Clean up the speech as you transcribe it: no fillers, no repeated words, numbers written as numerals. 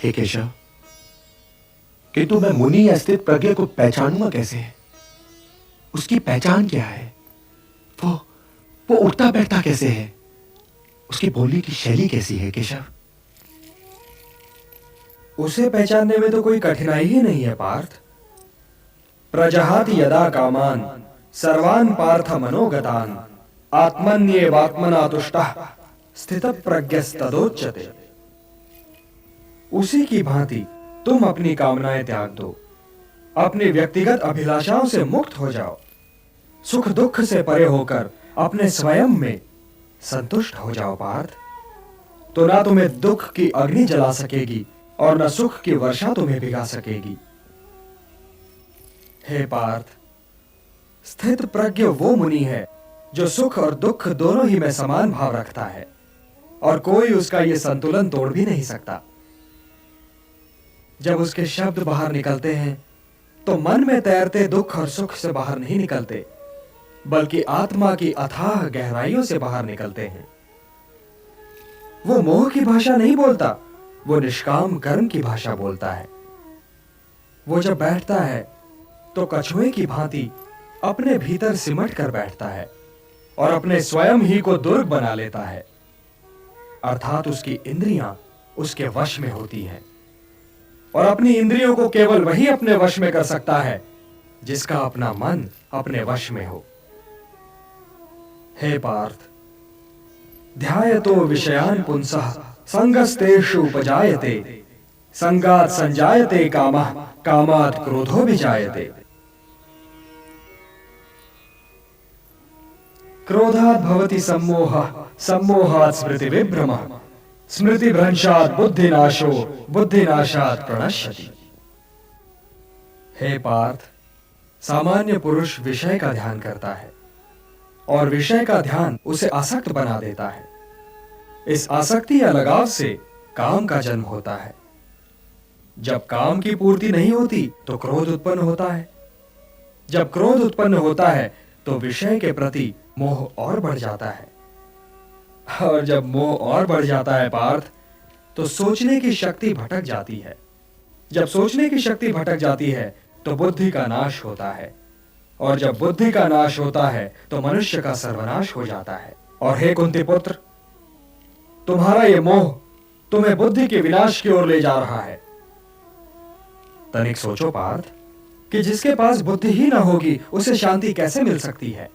हे केशव, किंतु मैं मुनि या स्थित प्रज्ञ को पहचानूंगा कैसे? उसकी पहचान क्या है? वो उठता बैठता कैसे है? उसकी बोलने की शैली कैसी है केशव? उसे पहचानने में तो कोई कठिनाई ही नहीं है पार्थ। प्रजहाति यदा कामान सर्वान पार्थ मनोगतान आत्मन्येवात्मना तुष्टः स्थितः प्रज्ञस्तदोच्यते। उसी की भांति तुम अपनी कामनाएं त्याग दो, अपनी व्यक्तिगत अभिलाषाओं से मुक्त हो जाओ, सुख दुख से परे होकर अपने स्वयं में संतुष्ट हो जाओ पार्थ। तो ना तुम्हें दुख की अग्नि जला सकेगी और न सुख की वर्षा तुम्हें भिगा सकेगी। हे पार्थ, स्थित प्रज्ञ वो मुनि है जो सुख और दुख दोनों ही में समान भाव रखता है और कोई उसका ये संतुलन तोड़ भी नहीं सकता। जब उसके शब्द बाहर निकलते हैं तो मन में तैरते दुख और सुख से बाहर नहीं निकलते, बल्कि आत्मा की अथाह गहराइयों से बाहर निकलते हैं। वो मोह की भाषा नहीं बोलता, वो निष्काम कर्म की भाषा बोलता है। वो जब बैठता है तो कछुए की भांति अपने भीतर सिमट कर बैठता है और अपने स्वयं ही को दुर्ग बना लेता है, अर्थात उसकी इंद्रियां उसके वश में होती हैं। और अपनी इंद्रियों को केवल वही अपने वश में कर सकता है जिसका अपना मन अपने वश में हो। हे पार्थ, ध्यायतो विषयान् पुंसः संगस्तेषु उपजायते संगात् संजायते कामः कामात् क्रोधो विजायते। क्रोधात् भवति सम्मोहः सम्मोहात् स्मृति विभ्रमः स्मृति भ्रंशात् बुद्धिनाशो बुद्धिनाशात् प्रणश्यति। हे पार्थ, सामान्य पुरुष विषय का ध्यान करता है और विषय का ध्यान उसे आसक्त बना देता है। इस आसक्ति या लगाव से काम का जन्म होता है। जब काम की पूर्ति नहीं होती तो क्रोध उत्पन्न होता है। जब क्रोध उत्पन्न होता है तो विषय के प्रति मोह और बढ़ जाता है, और जब मोह और बढ़ जाता है पार्थ, तो सोचने की शक्ति भटक जाती है। जब सोचने की शक्ति भटक जाती है तो बुद्धि का नाश होता है, और जब बुद्धि का नाश होता है तो मनुष्य का सर्वनाश हो जाता है। और हे कुंती पुत्र, तुम्हारा ये मोह तुम्हें बुद्धि के विनाश की ओर ले जा रहा है। तनिक सोचो पार्थ कि जिसके पास बुद्धि ही ना होगी उसे शांति कैसे मिल सकती है?